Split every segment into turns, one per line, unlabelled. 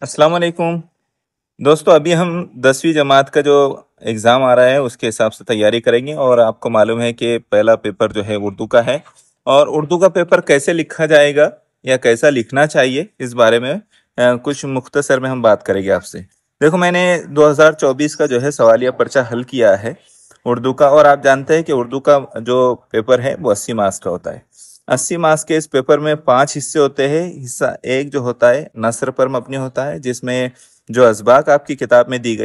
अस्सलाम वालेकुम दोस्तों। अभी हम 10वीं जमात का जो एग्ज़ाम आ रहा है उसके हिसाब से तैयारी करेंगे। और आपको मालूम है कि पहला पेपर जो है उर्दू का है। और उर्दू का पेपर कैसे लिखा जाएगा या कैसा लिखना चाहिए, इस बारे में कुछ मुख्तसर में हम बात करेंगे आपसे। देखो, मैंने 2024 का जो है सवालिया पर्चा हल किया है उर्दू का। और आप जानते हैं कि उर्दू का जो पेपर है वो 80 मार्क्स का होता है। 80 मार्क्स के इस पेपर में 5 हिस्से होते हैं। हिस्सा एक जो होता है नस्र पर मबनी होता है, जिसमें जो असबाक आपकी किताब में दिए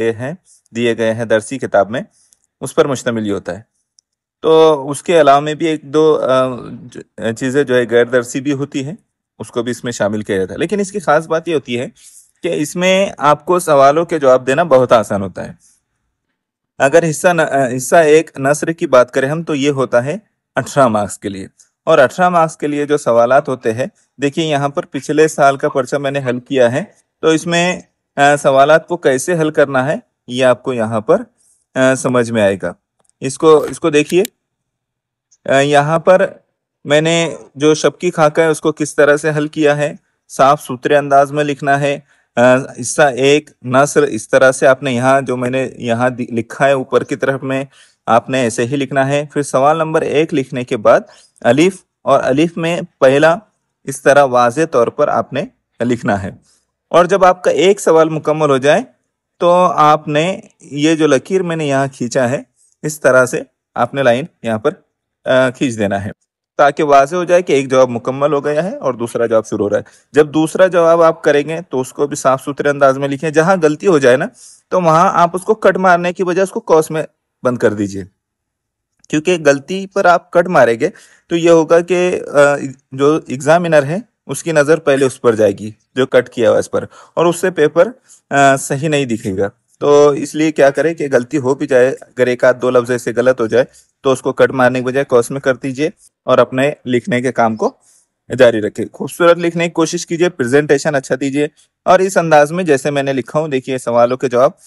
गए हैं दरसी किताब में, उस पर मुश्तमिल ही होता है। तो उसके अलावा में भी एक दो चीज़ें जो है गैर दरसी भी होती है, उसको भी इसमें शामिल किया जाता है। लेकिन इसकी खास बात ये होती है कि इसमें आपको सवालों के जवाब देना बहुत आसान होता है। अगर हिस्सा एक नस्र की बात करें हम, तो ये होता है 18 मार्क्स के लिए। और 18 मार्क्स के लिए जो सवालात होते हैं, देखिए यहाँ पर पिछले साल का पर्चा मैंने हल किया है। तो इसमें सवालात को कैसे हल करना है ये आपको यहाँ पर समझ में आएगा। इसको इसको देखिए। यहाँ पर मैंने जो शबकी खाका है उसको किस तरह से हल किया है, साफ सुथरे अंदाज में लिखना है। हिस्सा एक नस्र, इस तरह से आपने यहाँ जो मैंने यहाँ लिखा है ऊपर की तरफ में, आपने ऐसे ही लिखना है। फिर सवाल नंबर 1 लिखने के बाद अलिफ, और अलिफ में पहला इस तरह वाज़े तौर पर आपने लिखना है। और जब आपका एक सवाल मुकम्मल हो जाए तो आपने ये जो लकीर मैंने यहाँ खींचा है, इस तरह से आपने लाइन यहाँ पर खींच देना है, ताकि वाज़ेह हो जाए कि एक जवाब मुकम्मल हो गया है और दूसरा जवाब शुरू हो रहा है। जब दूसरा जवाब आप करेंगे तो उसको भी साफ सुथरे अंदाज में लिखें। जहां गलती हो जाए ना, तो वहां आप उसको कट मारने की बजाय उसको कॉस में बंद कर दीजिए। क्योंकि गलती पर आप कट मारेंगे तो ये होगा कि जो एग्जामिनर है उसकी नज़र पहले उस पर जाएगी जो कट किया हुआ इस पर, और उससे पेपर सही नहीं दिखेगा। तो इसलिए क्या करें कि गलती हो भी जाए, अगर एक आध दो लफ्ज ऐसे गलत हो जाए, तो उसको कट मारने के बजाय कॉस में कर दीजिए और अपने लिखने के काम को जारी रखें। खूबसूरत लिखने की कोशिश कीजिए, प्रेजेंटेशन अच्छा दीजिए। और इस अंदाज में जैसे मैंने लिखा हूँ, देखिए सवालों के जवाब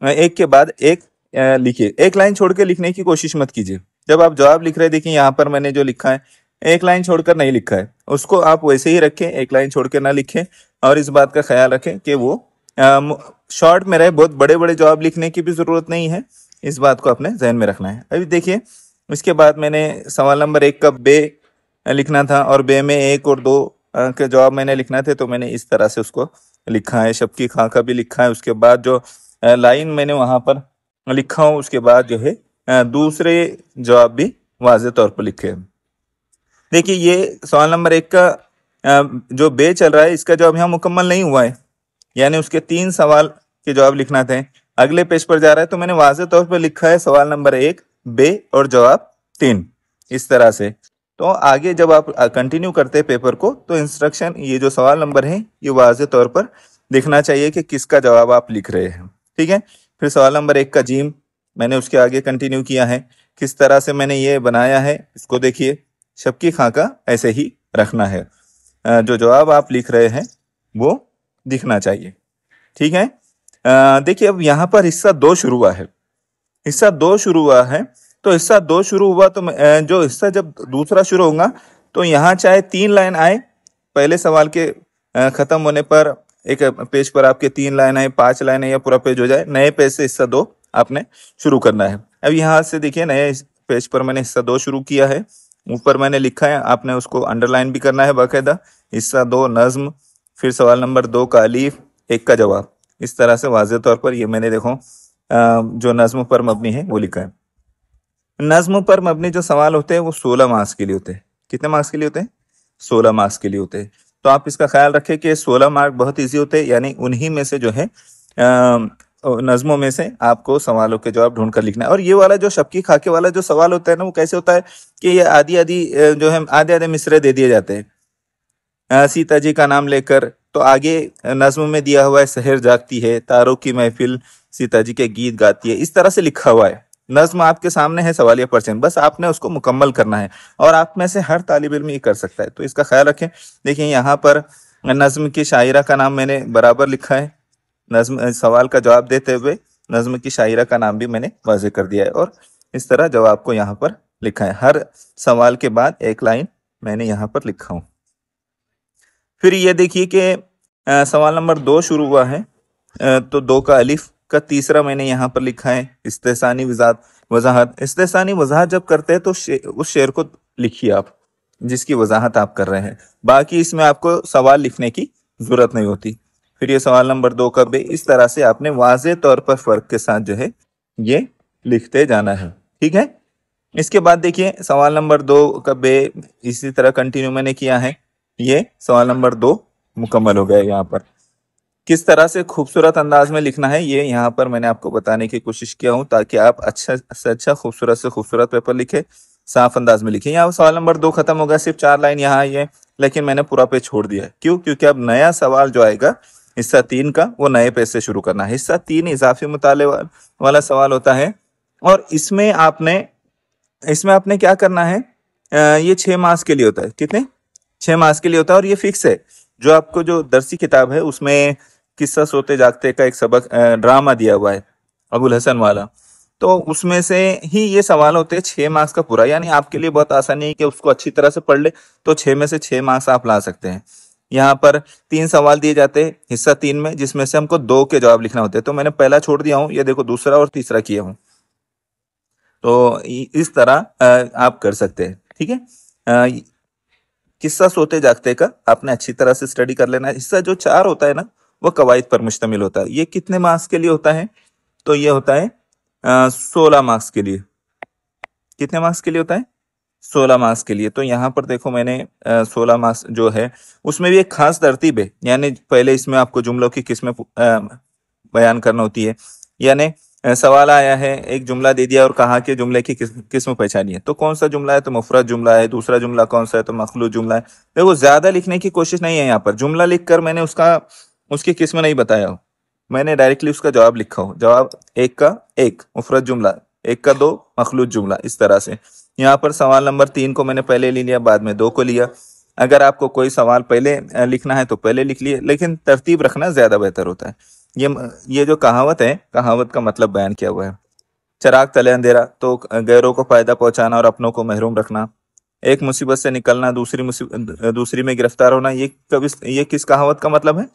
एक के बाद एक लिखिए। एक लाइन छोड़ के लिखने की कोशिश मत कीजिए। जब आप जवाब लिख रहे हैं, देखिए यहाँ पर मैंने जो लिखा है एक लाइन छोड़कर नहीं लिखा है, उसको आप वैसे ही रखें, एक लाइन छोड़ के ना लिखें। और इस बात का ख्याल रखें कि वो शॉर्ट में रहे, बहुत बड़े बड़े जवाब लिखने की भी जरूरत नहीं है। इस बात को अपने जहन में रखना है। अभी देखिए, इसके बाद मैंने सवाल नंबर 1 का बे लिखना था, और बे में 1 और 2 के जवाब मैंने लिखना थे, तो मैंने इस तरह से उसको लिखा है। शबकी खां का भी लिखा है। उसके बाद जो लाइन मैंने वहां पर लिखा हूँ, उसके बाद जो है दूसरे जवाब भी वाज़े तौर पर लिखे हैं। देखिए, ये सवाल नंबर 1 का जो बे चल रहा है, इसका जवाब यहाँ मुकम्मल नहीं हुआ है, यानी उसके 3 सवाल के जवाब लिखना थे। अगले पेज पर जा रहा है, तो मैंने वाज़े तौर पर लिखा है सवाल नंबर 1 बे और जवाब 3, इस तरह से। तो आगे जब आप कंटिन्यू करते हैं पेपर को, तो इंस्ट्रक्शन ये जो सवाल नंबर है ये वाज़े तौर पर दिखना चाहिए कि किसका जवाब आप लिख रहे हैं। ठीक है। फिर सवाल नंबर 1 का जीम मैंने उसके आगे कंटिन्यू किया है। किस तरह से मैंने ये बनाया है इसको देखिए। शबकी खां का ऐसे ही रखना है। जो जवाब आप लिख रहे हैं वो दिखना चाहिए। ठीक है। देखिए, अब यहाँ पर हिस्सा 2 शुरू हुआ है। हिस्सा 2 शुरू हुआ है, तो हिस्सा 2 शुरू हुआ तो जो हिस्सा जब दूसरा शुरू होगा, तो यहाँ चाहे 3 लाइन आए पहले सवाल के खत्म होने पर, एक पेज पर आपके 3 लाइन आए, 5 लाइन आए, या पूरा पेज हो जाए, नए पेज से हिस्सा 2 आपने शुरू करना है। अब यहाँ से देखिए, नए पेज पर मैंने हिस्सा 2 शुरू किया है। ऊपर मैंने लिखा है, आपने उसको अंडरलाइन भी करना है बाकायदा। हिस्सा 2 नज्म, फिर सवाल नंबर 2 का अलीफ, 1 का जवाब। इस तरह से वाज़े तौर पर ये मैंने देखो जो नज्म पर मबनी है वो लिखा है। नज्म पर मबनी जो सवाल होते हैं वो 16 मार्क्स के लिए होते हैं। कितने मार्क्स के लिए होते हैं? 16 मार्क्स के लिए होते हैं। तो आप इसका ख्याल रखें कि 16 मार्क बहुत ईजी होते हैं, यानी उन्हीं में से जो है नज्मों में से आपको सवालों के जवाब ढूंढ कर लिखना है। और ये वाला जो शबकी खाके वाला जो सवाल होता है ना, वो कैसे होता है कि ये आधी आधी जो है आधे आधे मिसरे दे दिए जाते हैं सीता जी का नाम लेकर। तो आगे नज्म में दिया हुआ है, शहर जागती है, तारों की महफिल, सीता जी के गीत गाती है, इस तरह से लिखा हुआ है। नज्म आपके सामने है सवालिया परचेंट, बस आपने उसको मुकम्मल करना है। और आप में से हर तालिब इल्म ये कर सकता है, तो इसका ख्याल रखें। देखिए, यहाँ पर नज्म की शायरा का नाम मैंने बराबर लिखा है। नज्म सवाल का जवाब देते हुए नज्म की शायरा का नाम भी मैंने वाज़ेह कर दिया है। और इस तरह जवाब को यहाँ पर लिखा है। हर सवाल के बाद एक लाइन मैंने यहाँ पर लिखा हूँ। फिर ये देखिए कि सवाल नंबर 2 शुरू हुआ है, तो 2 का अलिफ का तीसरा मैंने यहाँ पर लिखा है इस्तेसानी वजाहत। इस्तेसानी वजाहत जब करते हैं तो उस शेर को लिखिए आप जिसकी वजाहत आप कर रहे हैं, बाकी इसमें आपको सवाल लिखने की जरूरत नहीं होती। फिर ये सवाल नंबर 2 का बे, इस तरह से आपने वाज़े तौर पर फर्क के साथ जो है ये लिखते जाना है। ठीक है, इसके बाद देखिए सवाल नंबर 2 का बे इसी तरह कंटिन्यू मैंने किया है। ये सवाल नंबर 2 मुकम्मल हो गया। यहाँ पर किस तरह से खूबसूरत अंदाज में लिखना है ये यहाँ पर मैंने आपको बताने की कोशिश किया हूँ, ताकि आप अच्छा से अच्छा खूबसूरत से खूबसूरत पेपर लिखे, साफ अंदाज में लिखे। यहाँ सवाल नंबर 2 खत्म हो गया, सिर्फ 4 लाइन यहाँ आई है, लेकिन मैंने पूरा पेज छोड़ दिया है। क्यों? क्योंकि अब नया सवाल जो आएगा हिस्सा 3 का, वो नए पेज से शुरू करना है। हिस्सा 3 इजाफी मुताले वाला सवाल होता है, और इसमें आपने क्या करना है, ये 6 मार्क्स के लिए होता है। कितने? 6 मार्क्स के लिए होता है, और ये फिक्स है। जो आपको जो दरसी किताब है उसमें किस्सा सोते जागते का एक सबक ड्रामा दिया हुआ है अबुल हसन वाला, तो उसमें से ही ये सवाल होते हैं 6 मार्क्स का पूरा। यानी आपके लिए बहुत आसानी है कि उसको अच्छी तरह से पढ़ ले तो 6 में से 6 मार्क्स आप ला सकते हैं। यहाँ पर 3 सवाल दिए जाते हैं हिस्सा 3 में, जिसमें से हमको 2 के जवाब लिखना होते हैं। तो मैंने पहला छोड़ दिया हूँ, ये देखो दूसरा और तीसरा किया हूँ। तो इस तरह आप कर सकते हैं। ठीक है, किस्सा सोते जागते का आपने अच्छी तरह से स्टडी कर लेना है। हिस्सा जो 4 होता है ना, वो कवायद पर मुश्तमिल होता है। ये कितने मार्क्स के लिए होता है? तो ये होता है 16 मार्क्स के लिए। कितने मार्क्स के लिए होता है? 16 मार्क्स के लिए। तो यहाँ पर देखो मैंने 16 मार्क्स जो है उसमें भी एक खास तरतीब है। यानी पहले इसमें आपको जुमलों की किस्में बयान करना होती है। यानी सवाल आया है, एक जुमला दे दिया और कहा कि जुमले की किस्म पहचानिए। तो कौन सा जुमला है? तो मुफरद जुमला है। दूसरा जुमला कौन सा है? तो मखलूत जुमला है। देखो ज्यादा लिखने की कोशिश नहीं है यहाँ पर। जुमला लिखकर मैंने उसकी किस्म नहीं बताया हो, मैंने डायरेक्टली उसका जवाब लिखा हो। जवाब एक का एक मुफरद जुमला, एक का 2 मखलूत जुमला, इस तरह से। यहाँ पर सवाल नंबर 3 को मैंने पहले ले लिया, बाद में 2 को लिया। अगर आपको कोई सवाल पहले लिखना है तो पहले लिख लिए, लेकिन तरतीब रखना ज्यादा बेहतर होता है। ये जो कहावत है, कहावत का मतलब बयान किया हुआ है। चिराग तले अंधेरा, तो गैरों को फायदा पहुंचाना और अपनों को महरूम रखना। एक मुसीबत से निकलना, दूसरी में गिरफ्तार होना। ये किस कहावत का मतलब है?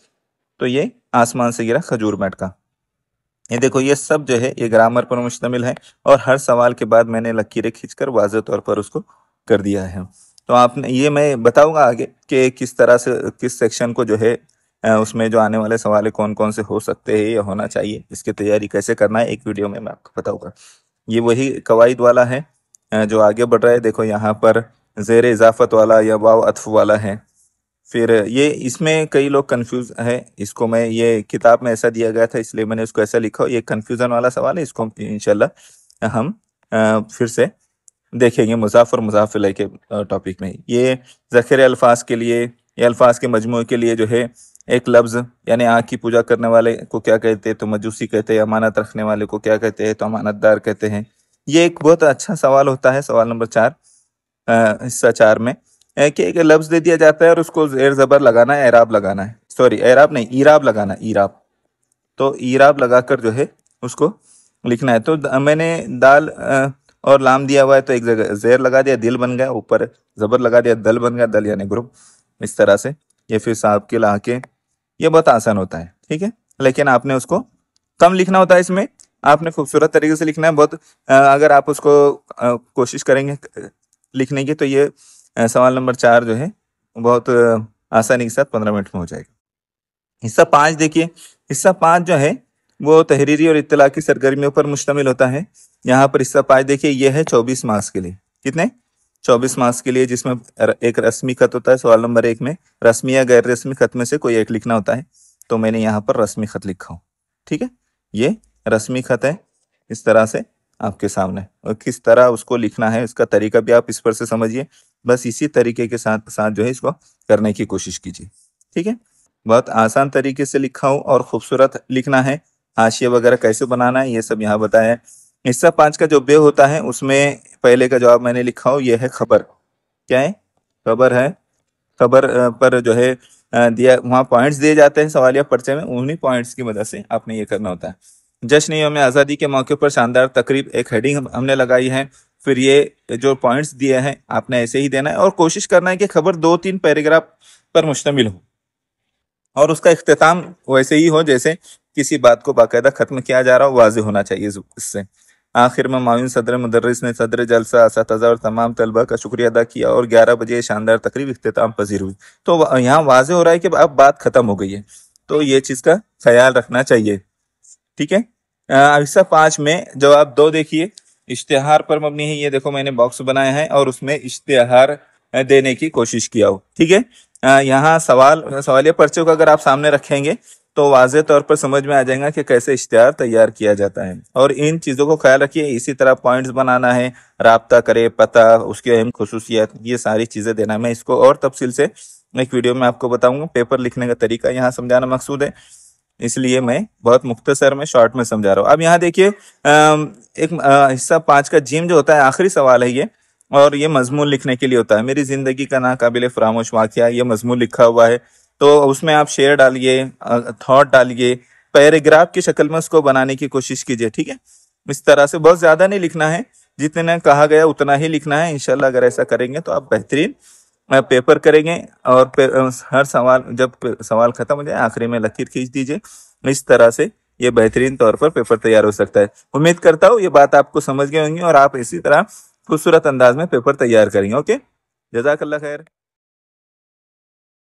तो ये आसमान से गिरा खजूर मैट का। ये देखो ये सब जो है ये ग्रामर पर मुश्तमिल है, और हर सवाल के बाद मैंने लकीरें खींचकर वाज़ेह तौर पर उसको कर दिया है। तो आपने ये मैं बताऊंगा आगे कि किस तरह से किस सेक्शन को जो है उसमें जो आने वाले सवाल कौन कौन से हो सकते हैं या होना चाहिए, इसकी तैयारी कैसे करना है, एक वीडियो में मैं आपको बताऊंगा। ये वही कवाइद वाला है जो आगे बढ़ रहा है। देखो यहाँ पर जेर इजाफत वाला या वाव अतफ वाला है। फिर ये इसमें कई लोग कंफ्यूज है, इसको मैं ये किताब में ऐसा दिया गया था इसलिए मैंने उसको ऐसा लिखा। ये कंफ्यूजन वाला सवाल है, इसको इंशाल्लाह हम फिर से देखेंगे मुज़ाफ़ और मुज़ाफ़ इलैह के टॉपिक में। ये ज़ख़ीरे अल्फाज के लिए या अल्फाज के मजमूए के लिए जो है एक लफ्ज़, यानी आँख की पूजा करने वाले को क्या कहते हैं? तो मजूसी कहते हैं। अमानत रखने वाले को क्या कहते हैं? तो अमानतदार कहते हैं। ये एक बहुत अच्छा सवाल होता है, सवाल नंबर 4 हिस्सा 4 में कि एक लफ्ज दे दिया जाता है और उसको जेर जबर लगाना है, एराब लगाना है। सॉरी एराब नहीं, ईराब लगाना है, ईराब। तो ईराब लगाकर जो है उसको लिखना है। तो मैंने दाल और लाम दिया हुआ है, तो एक जगह जेर लगा दिया, दिल बन गया। ऊपर जबर लगा दिया, दल बन गया, दल यानी ग्रुप। इस तरह से ये फिर साहब के ला के, ये बहुत आसान होता है। ठीक है, लेकिन आपने उसको कम लिखना होता है। इसमें आपने खूबसूरत तरीके से लिखना है बहुत। अगर आप उसको कोशिश करेंगे लिखने की, तो ये सवाल नंबर 4 जो है बहुत आसानी के साथ 15 मिनट में हो जाएगा। हिस्सा 5 देखिए। हिस्सा 5 जो है वो तहरीरी और इत्तलाकी सरगर्मियों पर मुश्तमिल होता है। यहाँ पर हिस्सा 5 देखिए, ये है 24 मार्क्स के लिए। कितने? 24 मार्क्स के लिए, जिसमें एक रस्मी खत होता है। सवाल नंबर 1 में रस्मी या गैर रस्मी खत में से कोई एक लिखना होता है। तो मैंने यहाँ पर रस्मी खत लिखा हूँ। ठीक है, ये रस्मी खत है इस तरह से आपके सामने, और किस तरह उसको लिखना है इसका तरीका भी आप इस पर से समझिए। बस इसी तरीके के साथ साथ जो है इसको करने की कोशिश कीजिए। ठीक है, बहुत आसान तरीके से लिखा हूँ और खूबसूरत लिखना है। हाशिया वगैरह कैसे बनाना है ये सब यहाँ बताया है। हिस्सा 5 का जो बे होता है उसमें पहले का जवाब मैंने लिखा हूँ, ये है खबर। क्या है? खबर है। खबर पर जो है दिया, वहाँ पॉइंट्स दिए जाते हैं सवालिया पर्चे में, उन्हीं पॉइंट्स की मदद से आपने ये करना होता है। जश्न यौम आज़ादी के मौके पर शानदार तकरीब, एक हेडिंग हमने लगाई है। फिर ये जो पॉइंट्स दिए हैं आपने ऐसे ही देना है, और कोशिश करना है कि खबर 2-3 पैराग्राफ पर मुश्तमिल हो। और उसका इख्तिताम वैसे ही हो जैसे किसी बात को बाकायदा खत्म किया जा रहा हो, वाज़ेह होना चाहिए इससे। आखिर में मायून सदर मुदर्रिस ने सदर जलसा असातिज़ा और तमाम तलबा का शुक्रिया अदा किया और 11 बजे शानदार तकरीब इख्तिताम पजीर हुई। तो यहाँ वाज़ेह हो रहा है कि अब बात खत्म हो गई है, तो ये चीज़ का ख्याल रखना चाहिए। ठीक है। हिस्सा 5 में जवाब 2 देखिए, इश्तिहार पर मबनी है। ये देखो मैंने बॉक्स बनाया है और उसमें इश्तिहार देने की कोशिश किया हो। ठीक है। यहाँ सवालिया पर्चे को अगर आप सामने रखेंगे तो वाज़ेह तौर पर समझ में आ जाएगा कि कैसे इश्तिहार तैयार किया जाता है। और इन चीज़ों को ख्याल रखिए। इसी तरह पॉइंट्स बनाना है, राब्ता करे, पता, उसके अहम खुसूसियात, ये सारी चीज़ें देना है। मैं इसको और तफसील से एक वीडियो में आपको बताऊंगा। पेपर लिखने का तरीका यहाँ समझाना मकसूद है, इसलिए मैं बहुत मुख्तसर में शॉर्ट में समझा रहा हूँ। अब यहाँ देखिए, एक हिस्सा 5 का जिम जो होता है, आखिरी सवाल है ये, और ये मजमून लिखने के लिए होता है। मेरी जिंदगी का नाकाबिले फरामोश वाकया, ये मजमून लिखा हुआ है। तो उसमें आप शेयर डालिए, थॉट डालिए, पैराग्राफ की शक्ल में उसको बनाने की कोशिश कीजिए। ठीक है। इस तरह से बहुत ज्यादा नहीं लिखना है, जितने कहा गया उतना ही लिखना है। इंशाल्लाह अगर ऐसा करेंगे तो आप बेहतरीन पेपर करेंगे। और हर सवाल, जब सवाल खत्म हो जाए आखिरी में लकीर खींच दीजिए। इस तरह से ये बेहतरीन तौर पर पेपर तैयार हो सकता है। उम्मीद करता हूँ ये बात आपको समझ गए होंगी और आप इसी तरह खूबसूरत अंदाज में पेपर तैयार करेंगे। ओके, जज़ाकल्लाह खैर।